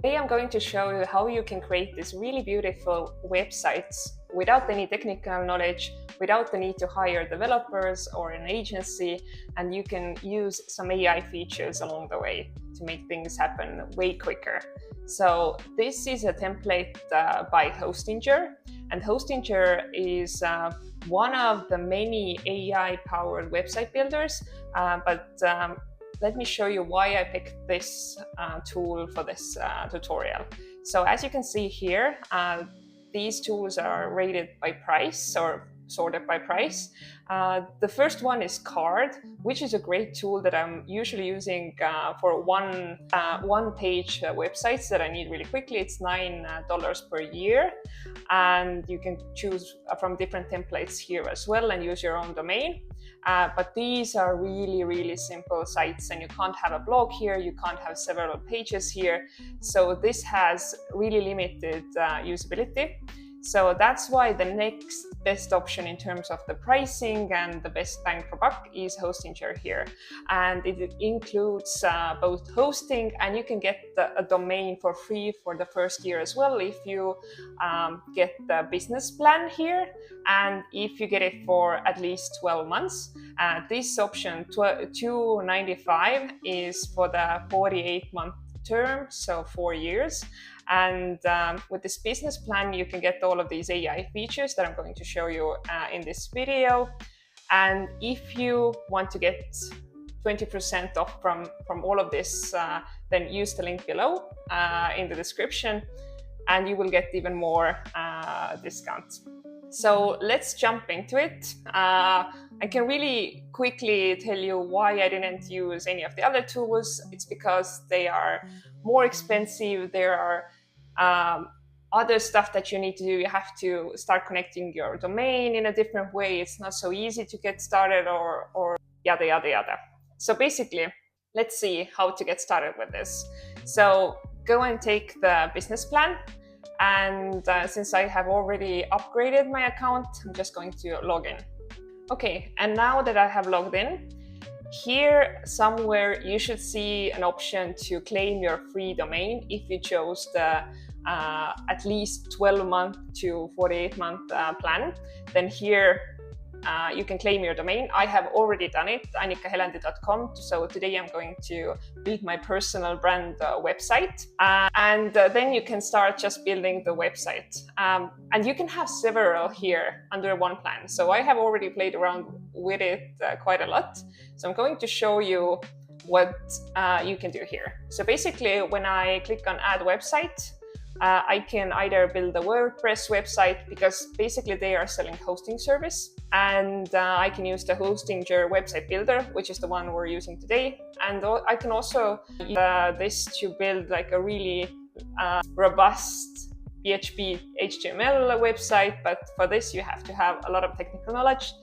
Today I'm going to show you how you can create these really beautiful websites without any technical knowledge, without the need to hire developers or an agency, and you can use some AI features along the way to make things happen way quicker. So this is a template by Hostinger, and Hostinger is one of the many AI-powered website builders, let me show you why I picked this tool for this tutorial. So as you can see here, these tools are rated by price or sorted by price. The first one is Carrd, which is a great tool that I'm usually using for one-page websites that I need really quickly. It's $9 per year, and you can choose from different templates here as well and use your own domain. But these are really, really simple sites, and you can't have a blog here, you can't have several pages here. So this has really limited usability. So that's why the next best option in terms of the pricing and the best bang for buck is Hostinger here. And it includes both hosting, and you can get a domain for free for the first year as well if you get the business plan here, and if you get it for at least 12 months. This option, $295, is for the 48-month term, so 4 years. And with this business plan, you can get all of these AI features that I'm going to show you in this video. And if you want to get 20% off from all of this, then use the link below in the description, and you will get even more discounts. So let's jump into it. I can really quickly tell you why I didn't use any of the other tools. It's because they are more expensive. There are other stuff that you need to do. You have to start connecting your domain in a different way. It's not so easy to get started, or yada, yada, yada. So basically, let's see how to get started with this. So go and take the business plan. And since I have already upgraded my account, I'm just going to log in. Okay, and now that I have logged in, here somewhere you should see an option to claim your free domain if you chose the at least 12-month to 48-month plan. Then here you can claim your domain. I have already done it, annikahelendi.com. So today I'm going to build my personal brand website. And then you can start just building the website. And you can have several here under one plan. So I have already played around with it quite a lot. So I'm going to show you what you can do here. So basically, when I click on Add Website, I can either build a WordPress website, because basically they are selling hosting service, and I can use the Hostinger website builder, which is the one we're using today. And I can also use this to build like a really robust PHP HTML website, but for this you have to have a lot of technical knowledge,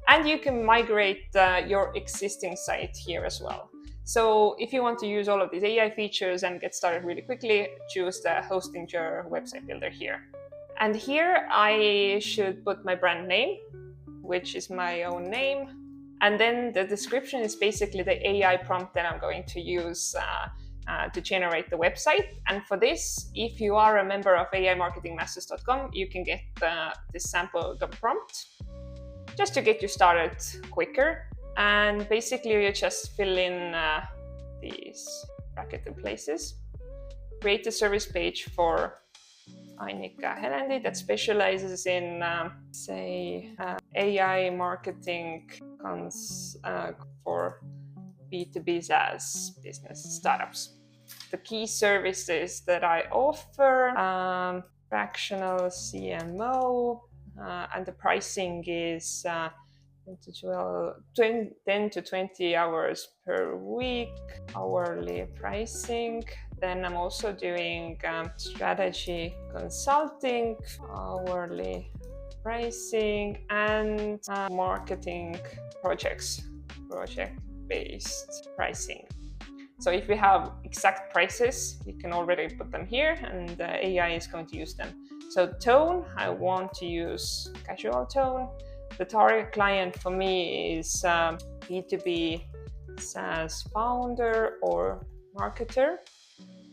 and you can migrate your existing site here as well. So if you want to use all of these AI features and get started really quickly, choose the Hostinger website builder here. And here I should put my brand name, which is my own name. And then the description is basically the AI prompt that I'm going to use to generate the website. And for this, if you are a member of AImarketingmasters.com, you can get this sample prompt just to get you started quicker. And basically you just fill in these bracketed places. Create a service page for Annika Helendi that specializes in, AI marketing for B2B SaaS business startups. The key services that I offer, fractional CMO, and the pricing is 10 to 20 hours per week, hourly pricing. Then I'm also doing strategy consulting, hourly pricing, and marketing projects, project-based pricing. So if we have exact prices, you can already put them here, and the AI is going to use them. So tone, I want to use casual tone. The target client for me is B2B SaaS founder or marketer.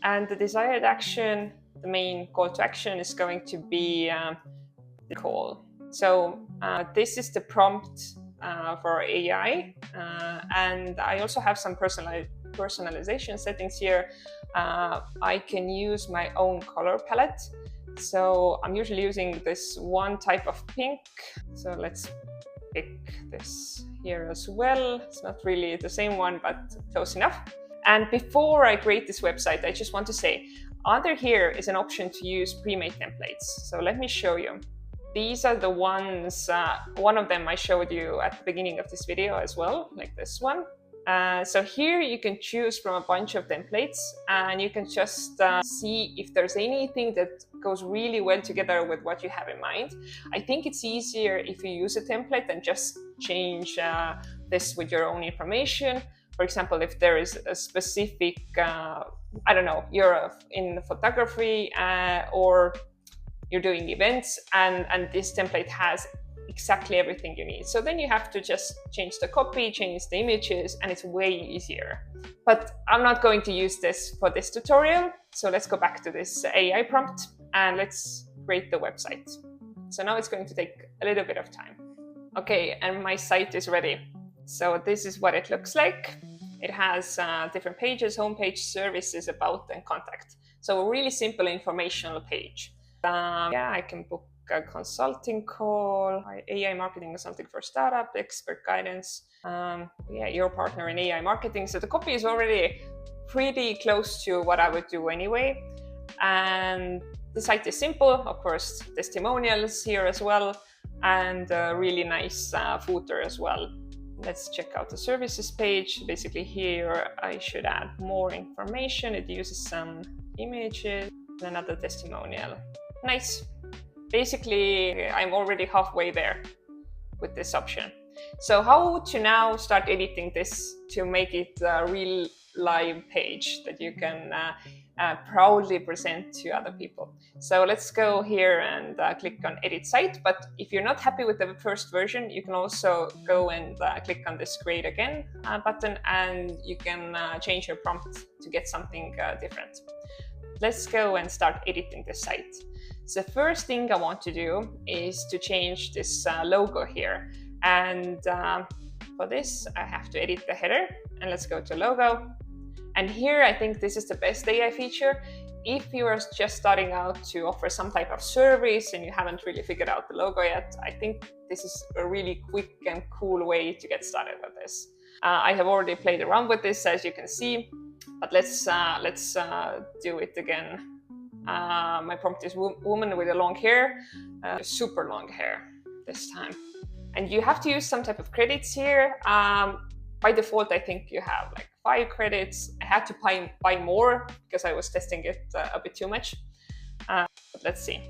And the desired action, the main call to action is going to be the call. So this is the prompt for AI. And I also have some personalization settings here. I can use my own color palette. So I'm usually using this one type of pink. So let's pick this here as well. It's not really the same one, but close enough. And before I create this website, I just want to say, under here is an option to use pre-made templates. So let me show you. These are the ones, one of them I showed you at the beginning of this video as well, like this one. So here you can choose from a bunch of templates, and you can just see if there's anything that goes really well together with what you have in mind. I think it's easier if you use a template and just change this with your own information. For example, if there is a specific, I don't know, you're in photography or you're doing events, and this template has exactly everything you need. So then you have to just change the copy, change the images, and it's way easier. But I'm not going to use this for this tutorial. So let's go back to this AI prompt and let's create the website. So now it's going to take a little bit of time. Okay, and my site is ready. So this is what it looks like. It has different pages: homepage, services, about, and contact. So a really simple informational page. Yeah, I can book a consulting call, AI marketing consulting for startup, expert guidance. Yeah, your partner in AI marketing. So the copy is already pretty close to what I would do anyway. And the site is simple, of course, testimonials here as well, and a really nice footer as well. Let's check out the services page. Basically here I should add more information. It uses some images and another testimonial. Nice. Basically, I'm already halfway there with this option. So how to now start editing this to make it a real live page that you can proudly present to other people. So let's go here and click on edit site. But if you're not happy with the first version, you can also go and click on this create again button, and you can change your prompt to get something different. Let's go and start editing the site. So the first thing I want to do is to change this logo here. And for this, I have to edit the header. And let's go to logo. And here, I think this is the best AI feature. If you are just starting out to offer some type of service and you haven't really figured out the logo yet, I think this is a really quick and cool way to get started with this. I have already played around with this, as you can see, but let's do it again. My prompt is woman with a long hair, super long hair this time. And you have to use some type of credits here. By default, I think you have like 5 credits. I had to buy more because I was testing it a bit too much. But let's see.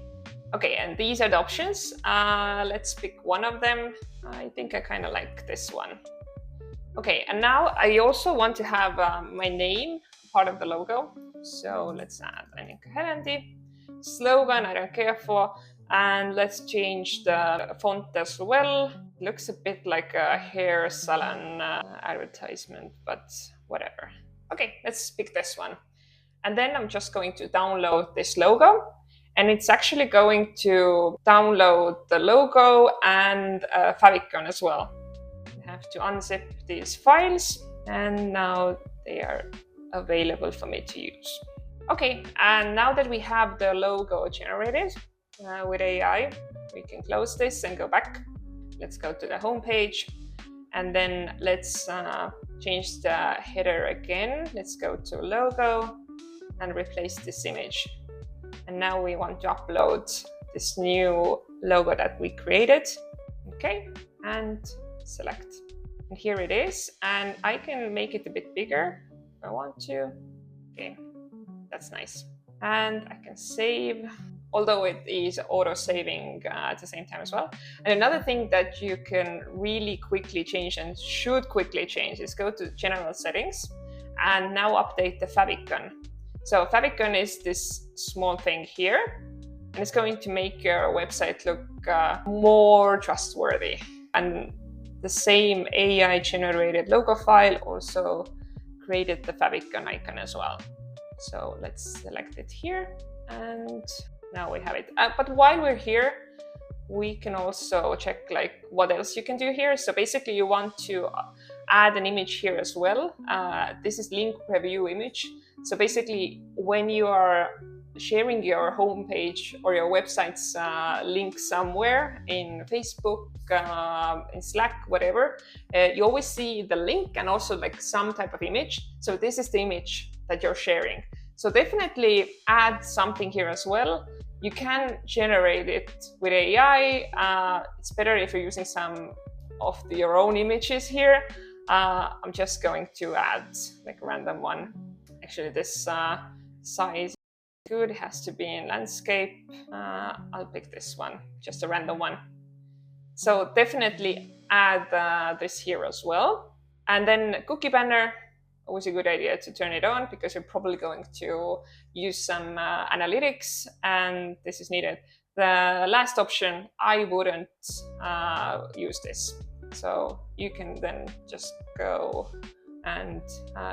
Okay, and these are the options. Let's pick one of them. I think I kind of like this one. Okay, and now I also want to have my name part of the logo. So let's add Annika Hellendi. Slogan, I don't care for. And let's change the font as well. Looks a bit like a hair salon advertisement, but whatever. Okay, let's pick this one. And then I'm just going to download this logo. And it's actually going to download the logo and favicon as well. I have to unzip these files, and now they are available for me to use. Okay, and now that we have the logo generated with AI, we can close this and go back. Let's go to the home page, and then let's change the header again. Let's go to logo and replace this image. And now we want to upload this new logo that we created. Okay, and select. And here it is, and I can make it a bit bigger if I want to. Okay, that's nice. And I can save, although it is auto-saving at the same time as well. And another thing that you can really quickly change and should quickly change is go to General Settings and now update the favicon. So favicon is this small thing here, and it's going to make your website look more trustworthy. And the same AI-generated logo file also created the favicon icon as well. So let's select it here, and now we have it. But while we're here, we can also check like what else you can do here. So basically you want to add an image here as well. This is link preview image. So basically when you are sharing your homepage or your website's link somewhere in Facebook, in Slack, whatever, you always see the link and also like some type of image. So this is the image that you're sharing. So definitely add something here as well. You can generate it with AI. It's better if you're using some of your own images here. I'm just going to add like a random one. Actually, this size good, it has to be in landscape. I'll pick this one, just a random one. So definitely add this here as well. And then cookie banner, always a good idea to turn it on because you're probably going to use some analytics and this is needed. The last option, I wouldn't use this. So you can then just go and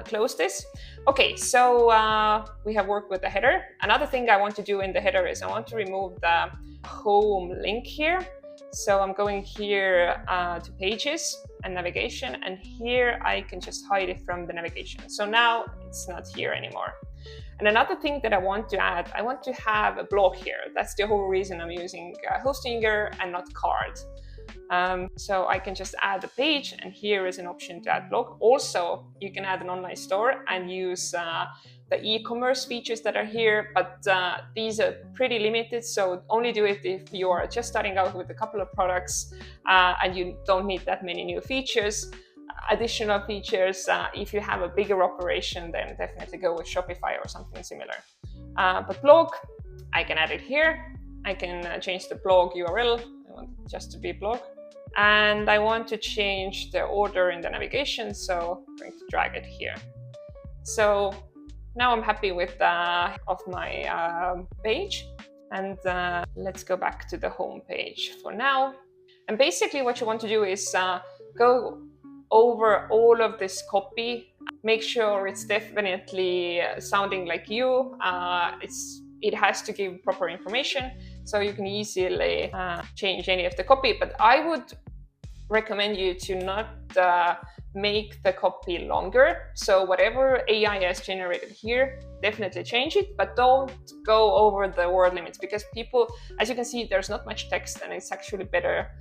close this. Okay, so we have worked with the header. Another thing I want to do in the header is I want to remove the home link here. So I'm going here to pages and navigation, and here I can just hide it from the navigation. So now it's not here anymore. And another thing that I want to add, I want to have a blog here. That's the whole reason I'm using Hostinger and not Carrd. So I can just add a page, and here is an option to add blog. Also, you can add an online store and use the e-commerce features that are here, but these are pretty limited. So only do it if you are just starting out with a couple of products and you don't need that many new features. Additional features, if you have a bigger operation, then definitely go with Shopify or something similar. But blog, I can add it here. I can change the blog URL. I want it just to be blog. And I want to change the order in the navigation, so I'm going to drag it here. So now I'm happy with of my page, and let's go back to the home page for now. And basically what you want to do is go over all of this copy, make sure it's definitely sounding like you. It has to give proper information, so you can easily change any of the copy. But I would recommend you to not make the copy longer. So whatever AI has generated here, definitely change it, but don't go over the word limits, because people, as you can see, there's not much text, and it's actually better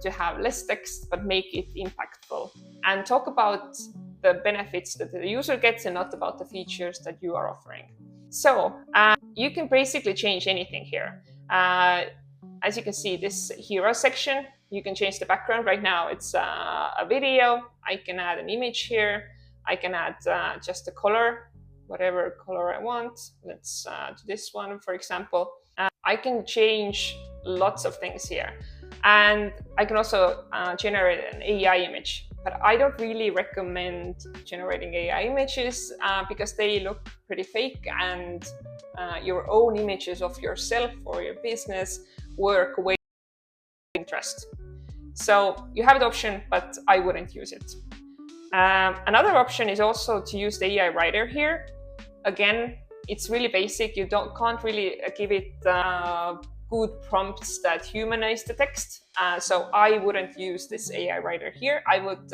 to have less text but make it impactful and talk about the benefits that the user gets and not about the features that you are offering. So you can basically change anything here. As you can see, this hero section, you can change the background. Right now it's a video. I can add an image here. I can add just a color, whatever color I want. Let's do this one, for example. I can change lots of things here. And I can also generate an AI image. But I don't really recommend generating AI images because they look pretty fake, and your own images of yourself or your business work way in trust. So you have the option, but I wouldn't use it. Another option is also to use the AI writer here. Again, it's really basic. You can't really give it good prompts that humanize the text. So I wouldn't use this AI writer here. I would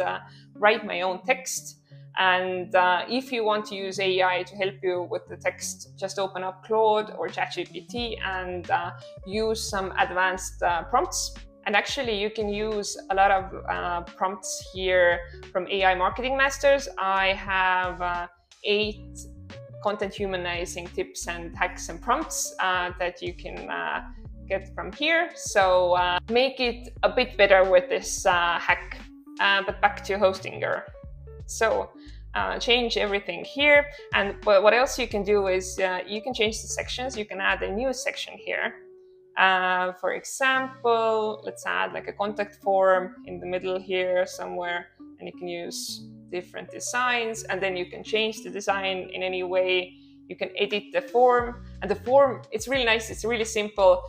write my own text. And if you want to use AI to help you with the text, just open up Claude or ChatGPT and use some advanced prompts. And actually, you can use a lot of prompts here from AI Marketing Masters. I have 8 content humanizing tips and hacks and prompts that you can get from here. So make it a bit better with this hack. But back to Hostinger. So change everything here. And what else you can do is you can change the sections. You can add a new section here. For example, let's add like a contact form in the middle here somewhere, and you can use different designs, and then you can change the design in any way. You can edit the form, and the form, it's really nice. It's really simple.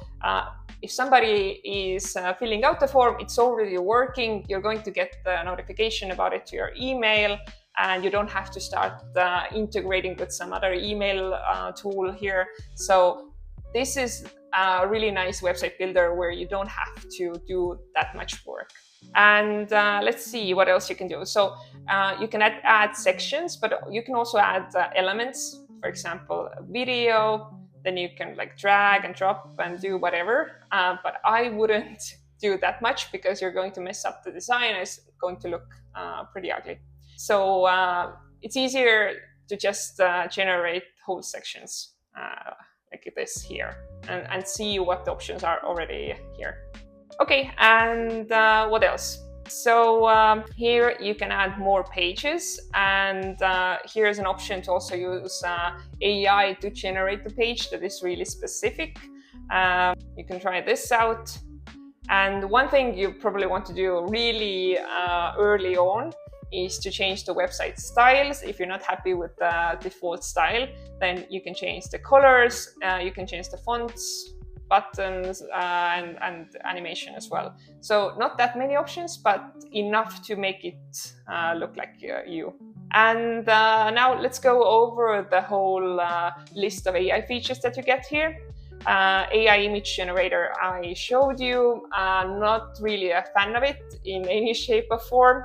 If somebody is filling out the form, it's already working. You're going to get the notification about it to your email. and you don't have to start integrating with some other email tool here. So this is a really nice website builder where you don't have to do that much work. And let's see what else you can do. So you can add sections, but you can also add elements. For example, a video. Then you can like drag and drop and do whatever. But I wouldn't do that much because you're going to mess up the design. It's going to look pretty ugly. So it's easier to just generate whole sections like this here and see what the options are already here. Okay, and what else? So here you can add more pages, and here's an option to also use AI to generate the page that is really specific. You can try this out. And one thing you probably want to do really early on is to change the website styles. If you're not happy with the default style, then you can change the colors, you can change the fonts, buttons, and animation as well. So not that many options, but enough to make it look like you. And now let's go over the whole list of AI features that you get here. AI image generator I showed you, not really a fan of it in any shape or form.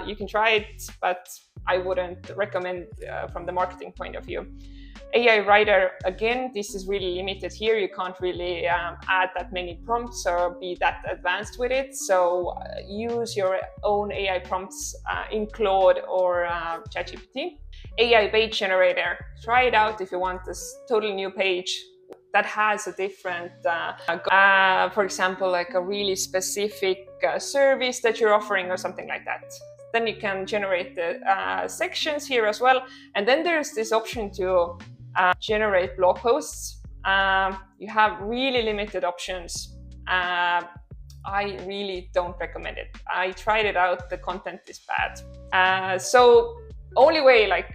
You can try it, but I wouldn't recommend from the marketing point of view. AI writer, again, this is really limited here. You can't really add that many prompts or be that advanced with it. So use your own AI prompts in Claude or ChatGPT. AI page generator, try it out if you want this totally new page that has a different, for example, like a really specific service that you're offering or something like that. Then you can generate the sections here as well. And then there's this option to generate blog posts. You have really limited options. I really don't recommend it. I tried it out, the content is bad. So only way like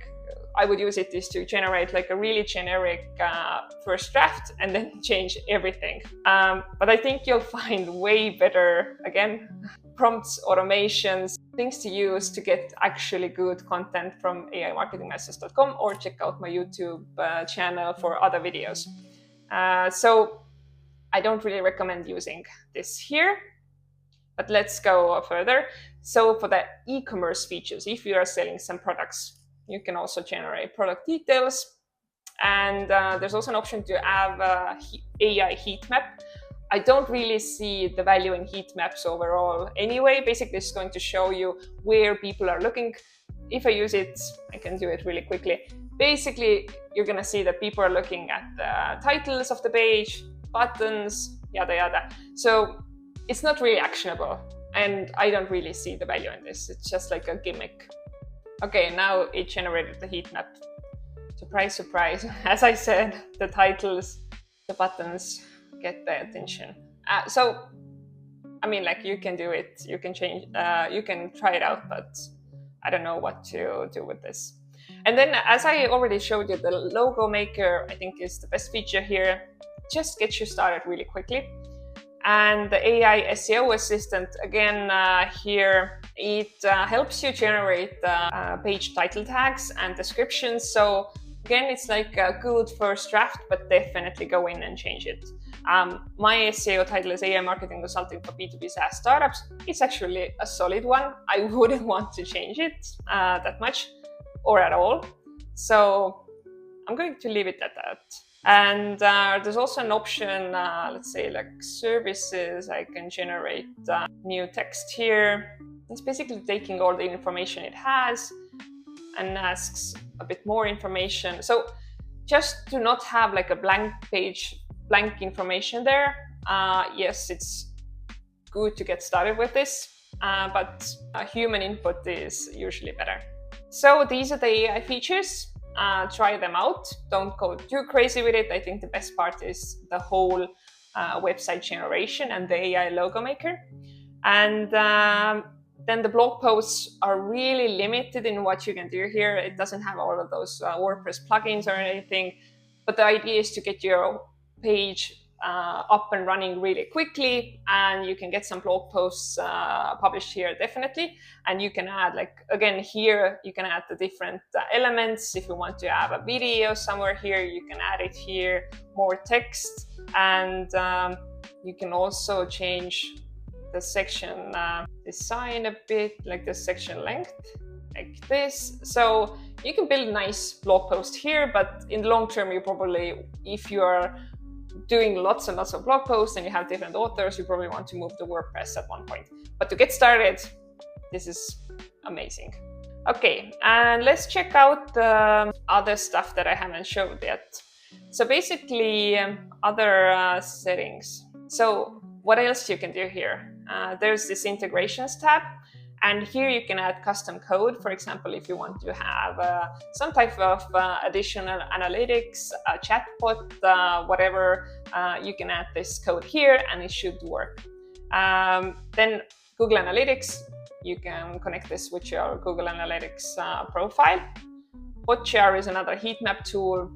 I would use it is to generate like a really generic first draft and then change everything. But I think you'll find way better, again, prompts, automations, things to use to get actually good content from aimarketingmasters.com, or check out my YouTube channel for other videos. So I don't really recommend using this here, but let's go further. So for the e-commerce features, if you are selling some products, you can also generate product details. And there's also an option to have AI heat map. I don't really see the value in heat maps overall anyway. Basically, it's going to show you where people are looking. If I use it, I can do it really quickly. Basically, you're going to see that people are looking at the titles of the page, buttons, yada yada. So it's not really actionable, and I don't really see the value in this. It's just like a gimmick. Okay, now it generated the heat map. Surprise, surprise. As I said, the titles, the buttons get the attention. So, I mean, like, you can do it, you can change, you can try it out, but I don't know what to do with this. And then, as I already showed you, the logo maker, I think, is the best feature here. Just gets you started really quickly. And the AI SEO assistant, again, here, it helps you generate page title tags and descriptions. So again, it's like a good first draft, but definitely go in and change it. My SEO title is AI Marketing Consulting for B2B SaaS Startups. It's actually a solid one. I wouldn't want to change it that much or at all. So I'm going to leave it at that. And there's also an option, let's say like services. I can generate new text here. It's basically taking all the information it has and asks a bit more information. So just to not have like a blank page, blank information there. Yes, it's good to get started with this, but human input is usually better. So these are the AI features. Try them out. Don't go too crazy with it. I think the best part is the whole website generation and the AI logo maker. And then the blog posts are really limited in what you can do here. It doesn't have all of those WordPress plugins or anything. But the idea is to get your page up and running really quickly, and you can get some blog posts published here definitely. And you can add, like, again, here you can add the different elements. If you want to have a video somewhere here, you can add it here, more text, and you can also change the section design a bit, like the section length, like this. So you can build a nice blog post here, but in the long term, you probably, if you are doing lots and lots of blog posts and you have different authors, you probably want to move to WordPress at one point. But to get started, this is amazing. Okay, and let's check out the other stuff that I haven't showed yet. So basically, other settings. So what else you can do here? There's this integrations tab. And here you can add custom code. For example, if you want to have some type of additional analytics, a chatbot, whatever, you can add this code here and it should work. Then Google Analytics, you can connect this with your Google Analytics profile. Hotjar is another heat map tool.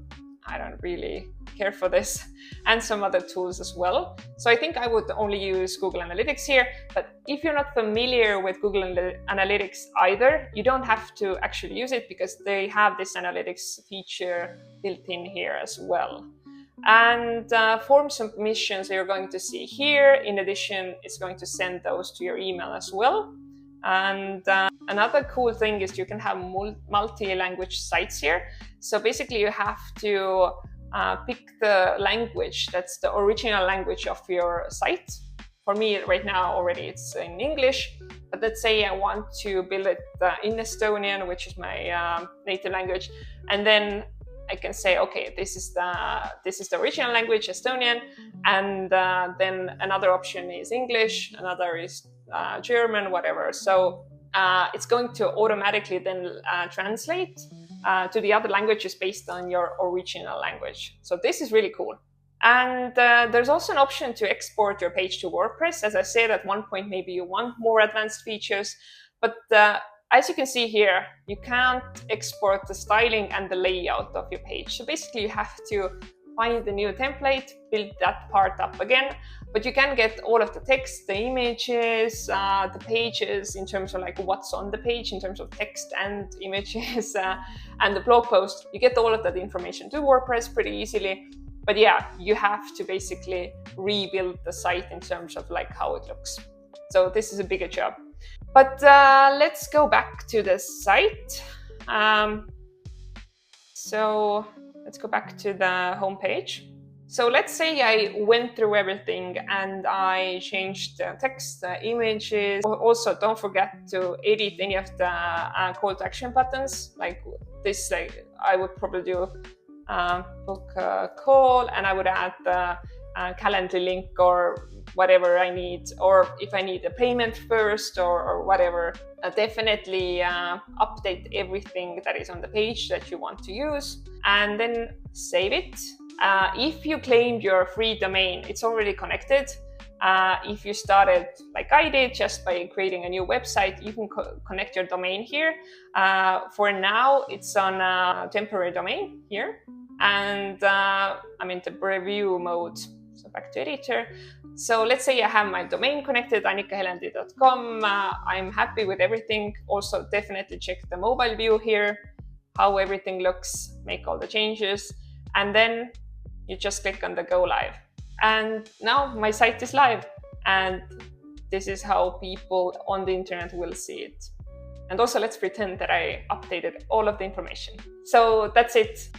I don't really care for this, and some other tools as well. So I think I would only use Google Analytics here, but if you're not familiar with Google Analytics either, you don't have to actually use it because they have this analytics feature built in here as well. And form submissions you're going to see here. In addition, it's going to send those to your email as well. And another cool thing is you can have multi-language sites here. So basically you have to pick the language that's the original language of your site. For me right now already it's in English, but let's say I want to build it in Estonian, which is my native language, and then I can say, okay, this is the original language, Estonian, and then another option is English, another is German, whatever. So it's going to automatically then translate to the other languages based on your original language. So this is really cool. And there's also an option to export your page to WordPress. As I said, at one point, maybe you want more advanced features, but as you can see here, you can't export the styling and the layout of your page. So basically you have to find the new template, build that part up again, but you can get all of the text, the images, the pages in terms of like what's on the page in terms of text and images, and the blog post. You get all of that information to WordPress pretty easily. But yeah, you have to basically rebuild the site in terms of like how it looks. So this is a bigger job. But let's go back to the site. So let's go back to the home page. So let's say I went through everything and I changed the text, the images. Also, don't forget to edit any of the call to action buttons. Like this, like I would probably do book a call, and I would add the calendar link or whatever I need, or if I need a payment first or whatever. Definitely update everything that is on the page that you want to use, and then save it. If you claimed your free domain, it's already connected. If you started like I did, just by creating a new website, you can connect your domain here. For now, it's on a temporary domain here, and I'm in the preview mode. So back to editor. So let's say I have my domain connected, annikahelendi.com. I'm happy with everything. Also, definitely check the mobile view here, how everything looks, make all the changes, and then you just click on the go live. And now my site is live, and this is how people on the internet will see it. And also let's pretend that I updated all of the information. So that's it.